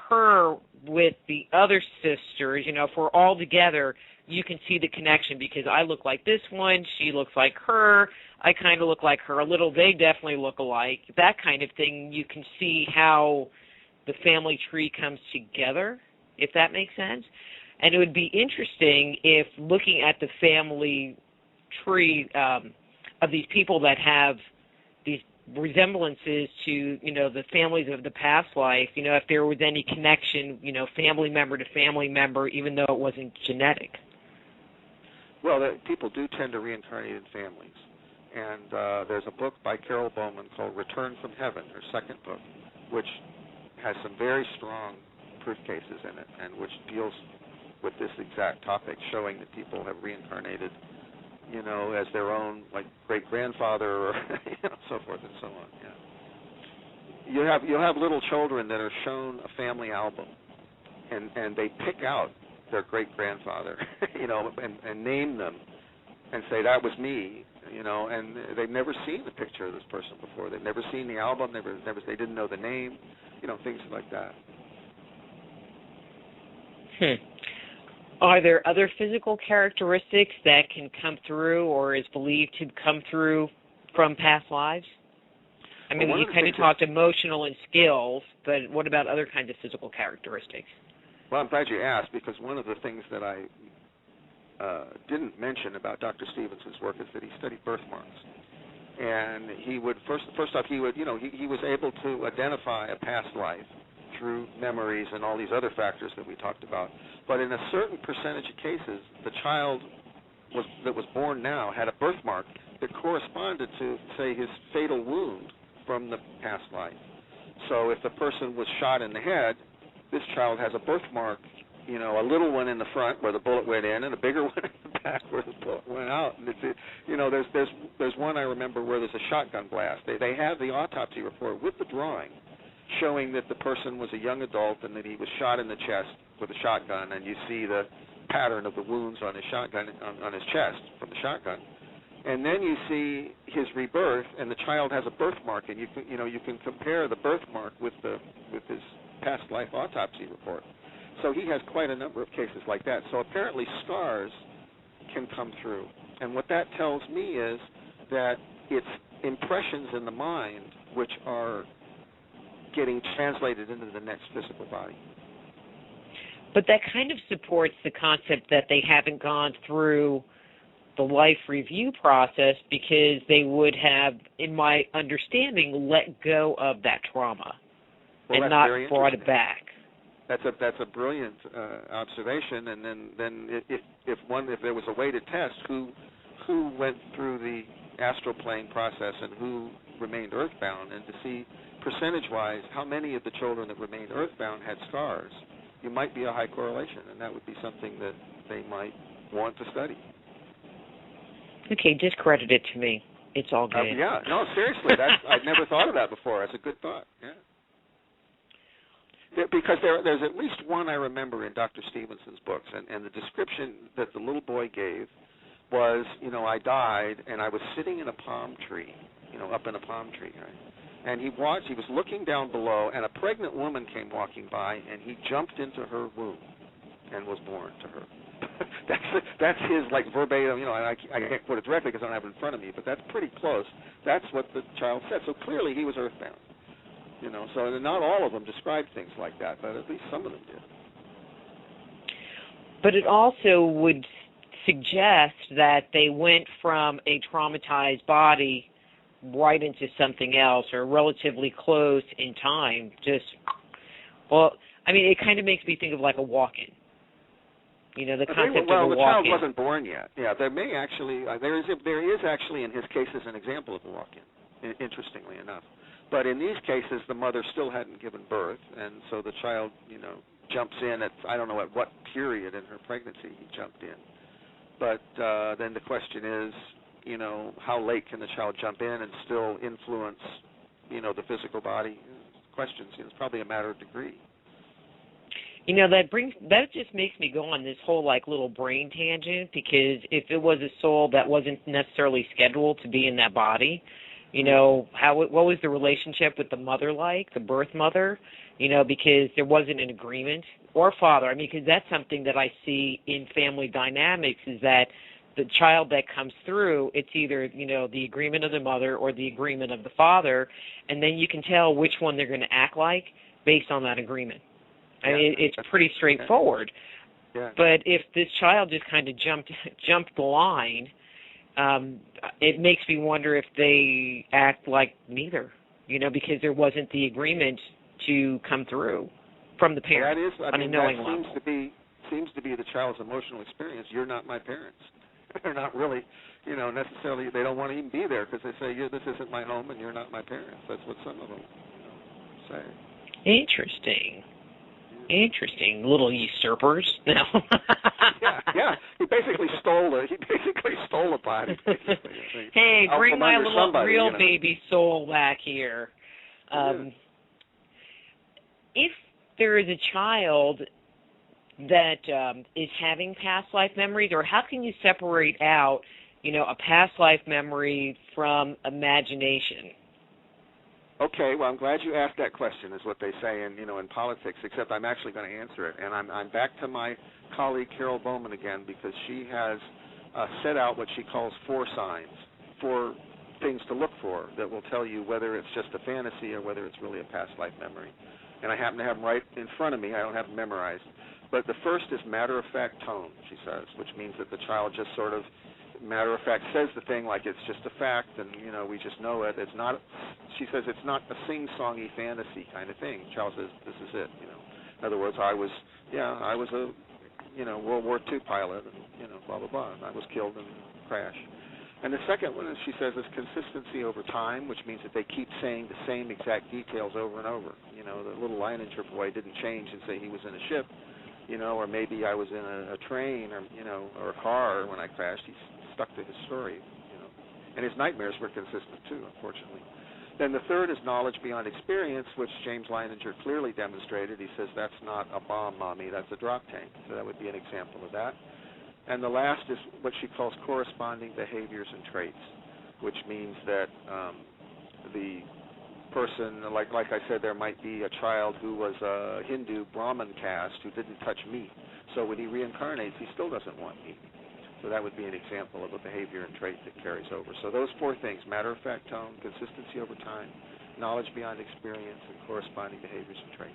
her with the other sisters, if we're all together, you can see the connection, because I look like this one, she looks like her, I kind of look like her a little, they definitely look alike. That kind of thing, you can see how the family tree comes together, if that makes sense. And it would be interesting if, looking at the family tree of these people that have these resemblances to, the families of the past life, if there was any connection, family member to family member, even though it wasn't genetic. Well, people do tend to reincarnate in families. And there's a book by Carol Bowman called Return from Heaven, her second book, which has some very strong proof cases in it, and which deals with this exact topic, showing that people have reincarnated, as their own, like, great-grandfather or, so forth and so on. Yeah. You'll have little children that are shown a family album, and they pick out their great-grandfather, and name them and say, that was me, and they've never seen the picture of this person before. They've never seen the album, they didn't know the name, things like that. Are there other physical characteristics that can come through or is believed to come through from past lives? I mean, you kind of talked emotional and skills, but what about other kinds of physical characteristics? Well, I'm glad you asked, because one of the things that I didn't mention about Dr. Stevenson's work is that he studied birthmarks. And he would, first off, he was able to identify a past life through memories and all these other factors that we talked about. But in a certain percentage of cases, the child that was born now had a birthmark that corresponded to, say, his fatal wound from the past life. So if the person was shot in the head, this child has a birthmark, a little one in the front where the bullet went in, and a bigger one in the back where the bullet went out. And there's one I remember where there's a shotgun blast. They have the autopsy report with the drawing, showing that the person was a young adult and that he was shot in the chest with a shotgun, and you see the pattern of the wounds on his shotgun, on his chest from the shotgun. And then you see his rebirth, and the child has a birthmark, and you can compare the birthmark with his past life autopsy report. So he has quite a number of cases like that. So apparently scars can come through, and what that tells me is that it's impressions in the mind which are getting translated into the next physical body. But that kind of supports the concept that they haven't gone through the life review process, because they would have, in my understanding, let go of that trauma and not brought it back. That's a brilliant observation. And then if there was a way to test who went through the astral plane process and who remained earthbound, and to see percentage-wise how many of the children that remained earthbound had scars, you might be a high correlation, and that would be something that they might want to study. Okay, discredit it to me. It's all good. Yeah, no, seriously, I've never thought of that before. That's a good thought, yeah. Because there's at least one I remember in Dr. Stevenson's books, and the description that the little boy gave was, I died, and I was sitting in a palm tree, up in a palm tree, right? And he was looking down below, and a pregnant woman came walking by, and he jumped into her womb and was born to her. That's his, verbatim, I can't quote it directly because I don't have it in front of me, but that's pretty close. That's what the child said. So clearly he was earthbound. So not all of them described things like that, but at least some of them did. But it also would suggest that they went from a traumatized body right into something else, or relatively close in time, just Well, I mean, it kind of makes me think of like a walk-in. You know, the concept of a walk-in. Well, the child wasn't born yet. Yeah, there may actually, there is actually in his cases an example of a walk-in, interestingly enough. But in these cases, the mother still hadn't given birth, and so the child, jumps in at, I don't know at what period in her pregnancy he jumped in. But then the question is, how late can the child jump in and still influence, the physical body? Questions. It's probably a matter of degree. That just makes me go on this whole like little brain tangent, because if it was a soul that wasn't necessarily scheduled to be in that body, what was the relationship with the mother like, the birth mother? Because there wasn't an agreement, or father. I mean, because that's something that I see in family dynamics, is that the child that comes through, it's either, the agreement of the mother or the agreement of the father, and then you can tell which one they're going to act like based on that agreement. I mean, it's pretty straightforward. Yeah. But if this child just kind of jumped the line, it makes me wonder if they act like neither, because there wasn't the agreement to come through from the parents on a knowing level. Seems to be the child's emotional experience. You're not my parents. They're not really, necessarily, they don't want to even be there because they say, this isn't my home and you're not my parents. That's what some of them say. Interesting, little usurpers. No. yeah. He basically stole a body. Hey, bring my little real baby soul back here. If there is a child that is having past life memories, or how can you separate out, a past life memory from imagination? Okay, well, I'm glad you asked that question, is what they say in politics, except I'm actually going to answer it. And I'm back to my colleague Carol Bowman again, because she has set out what she calls 4 signs, 4 things to look for that will tell you whether it's just a fantasy or whether it's really a past life memory. And I happen to have them right in front of me. I don't have them memorized. But the first is matter-of-fact tone, she says, which means that the child just sort of matter-of-fact says the thing like it's just a fact and, we just know it. It's not, she says, it's not a sing-songy fantasy kind of thing. The child says, this is it, In other words, I was a, World War II pilot and, blah, blah, blah. And I was killed in a crash. And the second one, she says, is consistency over time, which means that they keep saying the same exact details over and over. The little Leininger boy didn't change and say he was in a ship, or maybe I was in a train or a car when I crashed. He stuck to his story, And his nightmares were consistent, too, unfortunately. Then the third is knowledge beyond experience, which James Leininger clearly demonstrated. He says that's not a bomb, Mommy, that's a drop tank. So that would be an example of that. And the last is what she calls corresponding behaviors and traits, which means that the person, like I said, there might be a child who was a Hindu Brahmin caste who didn't touch meat. So when he reincarnates, he still doesn't want meat. So that would be an example of a behavior and trait that carries over. So those 4 things, matter-of-fact tone, consistency over time, knowledge beyond experience, and corresponding behaviors and traits.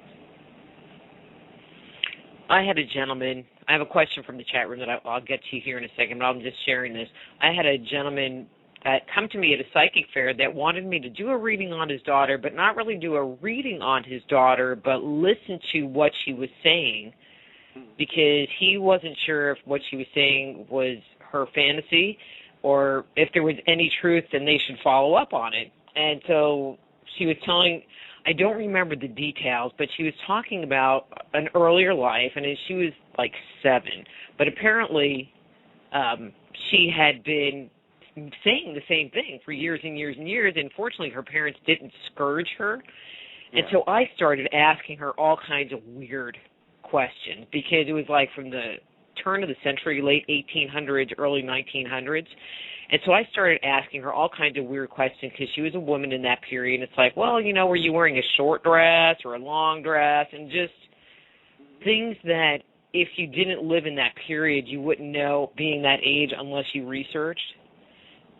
I had a gentleman, I have a question from the chat room that I'll get to here in a second, but I'm just sharing this. I had a gentleman come to me at a psychic fair that wanted me to do a reading on his daughter, but not really do a reading on his daughter, but listen to what she was saying, because he wasn't sure if what she was saying was her fantasy or if there was any truth, then they should follow up on it. And so she was telling, I don't remember the details, but she was talking about an earlier life, and she was like 7. But apparently she had been saying the same thing for years and years and years, and fortunately her parents didn't scourge her. And so I started asking her all kinds of weird questions, because it was like from the turn of the century, late 1800s, early 1900s. And so I started asking her all kinds of weird questions, because she was a woman in that period. And it's like, well, were you wearing a short dress or a long dress? And just things that if you didn't live in that period, you wouldn't know, being that age, unless you researched.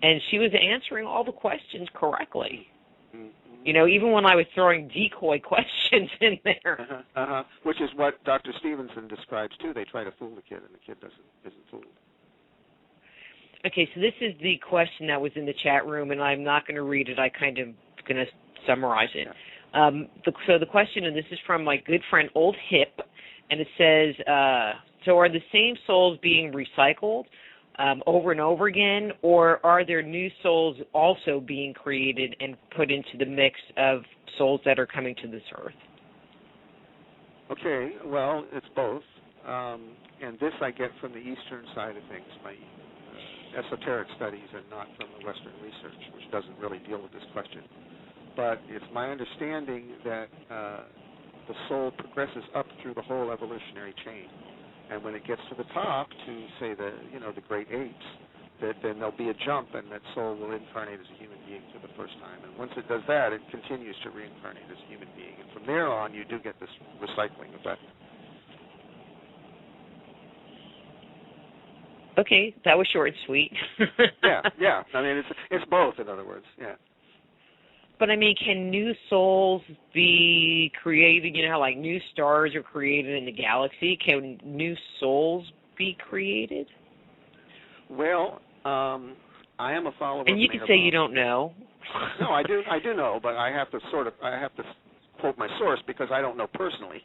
And she was answering all the questions correctly. Even when I was throwing decoy questions in there. Which is what Dr. Stevenson describes, too. They try to fool the kid, and the kid isn't fooled. Okay, so this is the question that was in the chat room, and I'm not going to read it. I kind of going to summarize it. So the question, and this is from my good friend Old Hip, and it says, so are the same souls being recycled over and over again, or are there new souls also being created and put into the mix of souls that are coming to this earth? Okay, well, it's both. And this I get from the Eastern side of things, my esoteric studies, and not from the Western research, which doesn't really deal with this question. But it's my understanding that the soul progresses up through the whole evolutionary chain. And when it gets to the top, to say the great apes, that then there'll be a jump, and that soul will incarnate as a human being for the first time. And once it does that, it continues to reincarnate as a human being. And from there on, you do get this recycling effect. Okay, that was short and sweet. yeah. I mean, it's both, in other words, yeah. But, I mean, can new souls be created? You know how, like, new stars are created in the galaxy? Can new souls be created? Well, I am a follower of And you can say you don't know. No, I do know, but I have to quote my source because I don't know personally,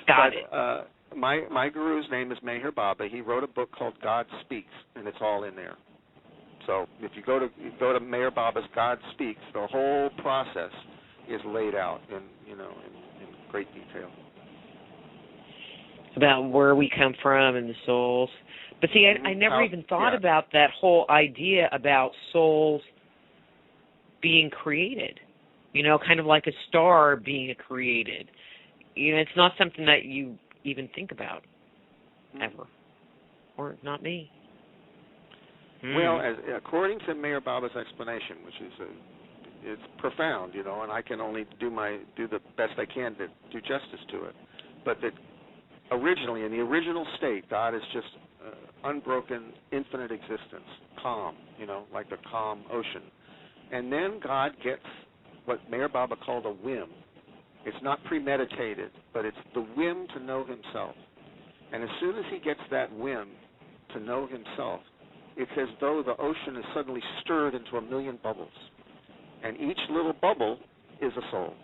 Got it. My guru's name is Meher Baba. He wrote a book called God Speaks, and it's all in there. So if you go to Meher Baba's God Speaks, the whole process is laid out in great detail about where we come from and the souls. But see, I never even thought about that whole idea about souls being created. Kind of like a star being created. It's not something that you even think about ever, or not me. Well, according to Meher Baba's explanation, which is it's profound, and I can only do the best I can to do justice to it. But that originally, in the original state, God is just unbroken, infinite existence, calm, like a calm ocean. And then God gets what Meher Baba called a whim. It's not premeditated, but it's the whim to know himself. And as soon as he gets that whim to know himself, it's as though the ocean is suddenly stirred into a million bubbles. And each little bubble is a soul.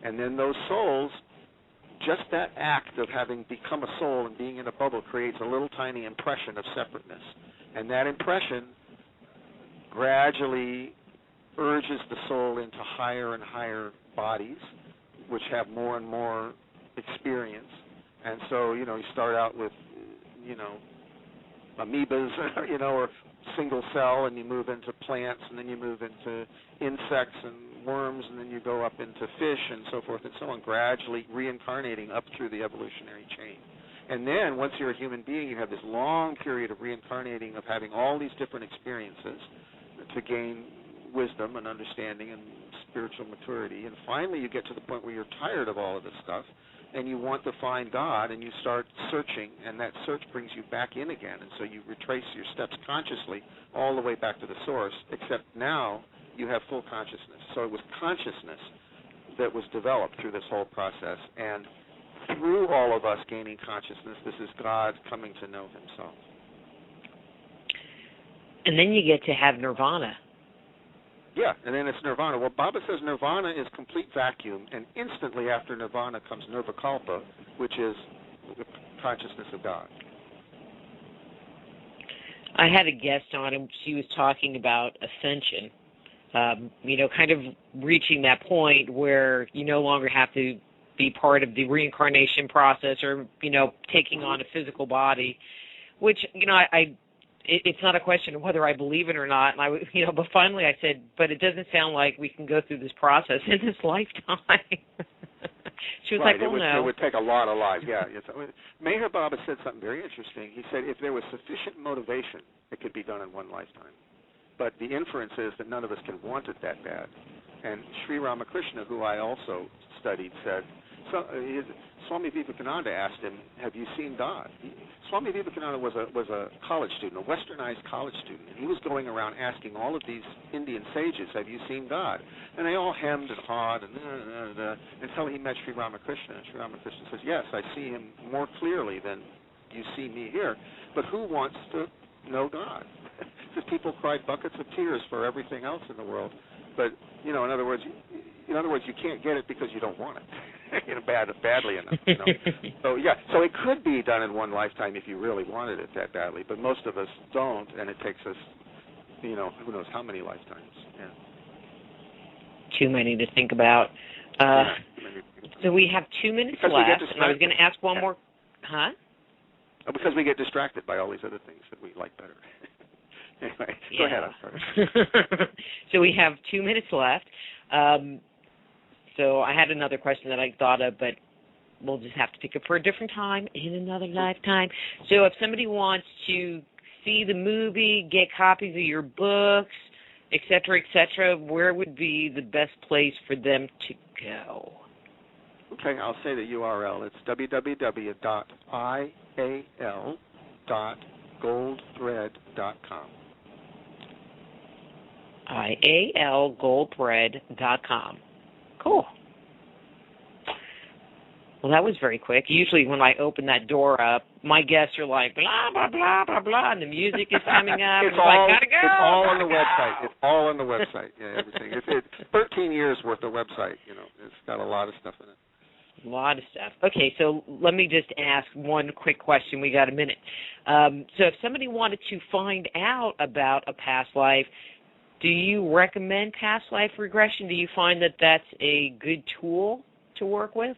And then those souls, just that act of having become a soul and being in a bubble creates a little tiny impression of separateness. And that impression gradually urges the soul into higher and higher bodies, which have more and more experience. And so, you start out with, amoebas, or single cell, and you move into plants, and then you move into insects and worms, and then you go up into fish and so forth and so on, gradually reincarnating up through the evolutionary chain. And then once you're a human being, you have this long period of reincarnating, of having all these different experiences to gain wisdom and understanding and spiritual maturity. And finally you get to the point where you're tired of all of this stuff, and you want to find God, and you start searching, and that search brings you back in again. And so you retrace your steps consciously all the way back to the source, except now you have full consciousness. So it was consciousness that was developed through this whole process. And through all of us gaining consciousness, this is God coming to know himself. And then you get to have nirvana. Yeah, and then it's nirvana. Well, Baba says nirvana is complete vacuum, and instantly after nirvana comes nirvikalpa, which is the consciousness of God. I had a guest on, and she was talking about ascension, kind of reaching that point where you no longer have to be part of the reincarnation process or, taking on a physical body, which, it's not a question of whether I believe it or not. And but finally I said, but it doesn't sound like we can go through this process in this lifetime. She was like, well, no. It would take a lot of lives, yeah. Meher Baba said something very interesting. He said if there was sufficient motivation, it could be done in one lifetime. But the inference is that none of us can want it that bad. And Sri Ramakrishna, who I also studied, said, Swami Vivekananda asked him, have you seen God? Swami Vivekananda was a college student, a westernized college student, and he was going around asking all of these Indian sages, have you seen God? And they all hemmed and hawed until he met Sri Ramakrishna. And Sri Ramakrishna says, yes, I see him more clearly than you see me here, but who wants to know God? Because people cry buckets of tears for everything else in the world. But, in other words, In other words, you can't get it because you don't want it, badly enough. So it could be done in one lifetime if you really wanted it that badly, but most of us don't, and it takes us, who knows how many lifetimes. Yeah. Too many to think about. So we have 2 minutes left, and I was going to ask one more. Huh? Because we get distracted by all these other things that we like better. Anyway, go ahead. I'm sorry. So we have 2 minutes left. So I had another question that I thought of, but we'll just have to pick it for a different time in another lifetime. So if somebody wants to see the movie, get copies of your books, et cetera, where would be the best place for them to go? Okay, I'll say the URL. It's www.ial.goldthread.com. ialgoldthread.com. Cool. Well, that was very quick. Usually when I open that door up, my guests are like, blah, blah, blah, blah, blah, and the music is coming up. It's gotta go. It's all on the website. It's all on the website. Yeah, everything. It's 13 years worth of website. It's got a lot of stuff in it. A lot of stuff. Okay, so let me just ask one quick question. We got a minute. So if somebody wanted to find out about a past life, do you recommend past life regression? Do you find that that's a good tool to work with?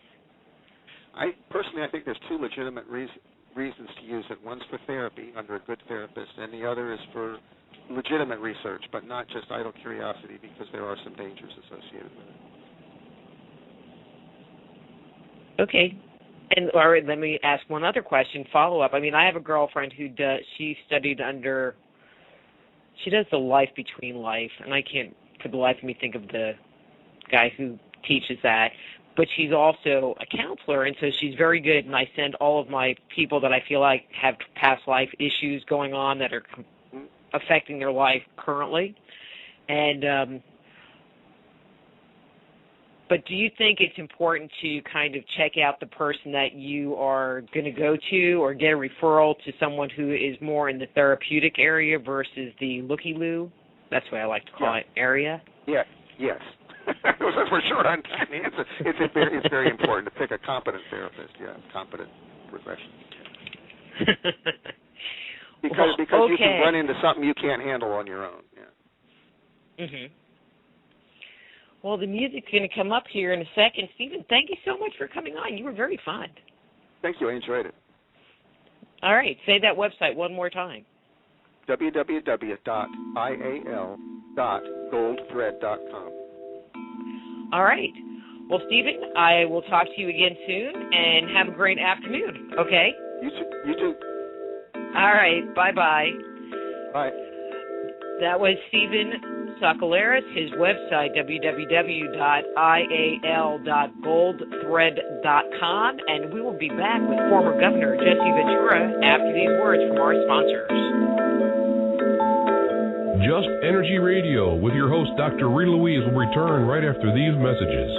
I think there's two legitimate reasons to use it. One's for therapy under a good therapist, and the other is for legitimate research, but not just idle curiosity, because there are some dangers associated with it. Okay. And all right, let me ask one other question, follow-up. I mean, I have a girlfriend who she does the life between life, and I can't for the life of me think of the guy who teaches that. But she's also a counselor, and so she's very good, and I send all of my people that I feel like have past life issues going on that are affecting their life currently. And but do you think it's important to kind of check out the person that you are going to go to or get a referral to someone who is more in the therapeutic area versus the looky-loo? That's what I like to call it, area? Yeah, yes. For sure. I mean, it's very important to pick a competent therapist, competent regression. Because you can run into something you can't handle on your own. Yeah. Mhm. Well, the music's going to come up here in a second. Stephen, thank you so much for coming on. You were very fun. Thank you. I enjoyed it. All right. Say that website one more time. www.ial.goldthread.com. All right. Well, Stephen, I will talk to you again soon, and have a great afternoon, okay? You too. All right. Bye-bye. Bye. That was Stephen Sakellarios, his website, www.ial.goldthread.com, and we will be back with former Governor Jesse Ventura after these words from our sponsors. Just Energy Radio with your host, Dr. Rita Louise, will return right after these messages.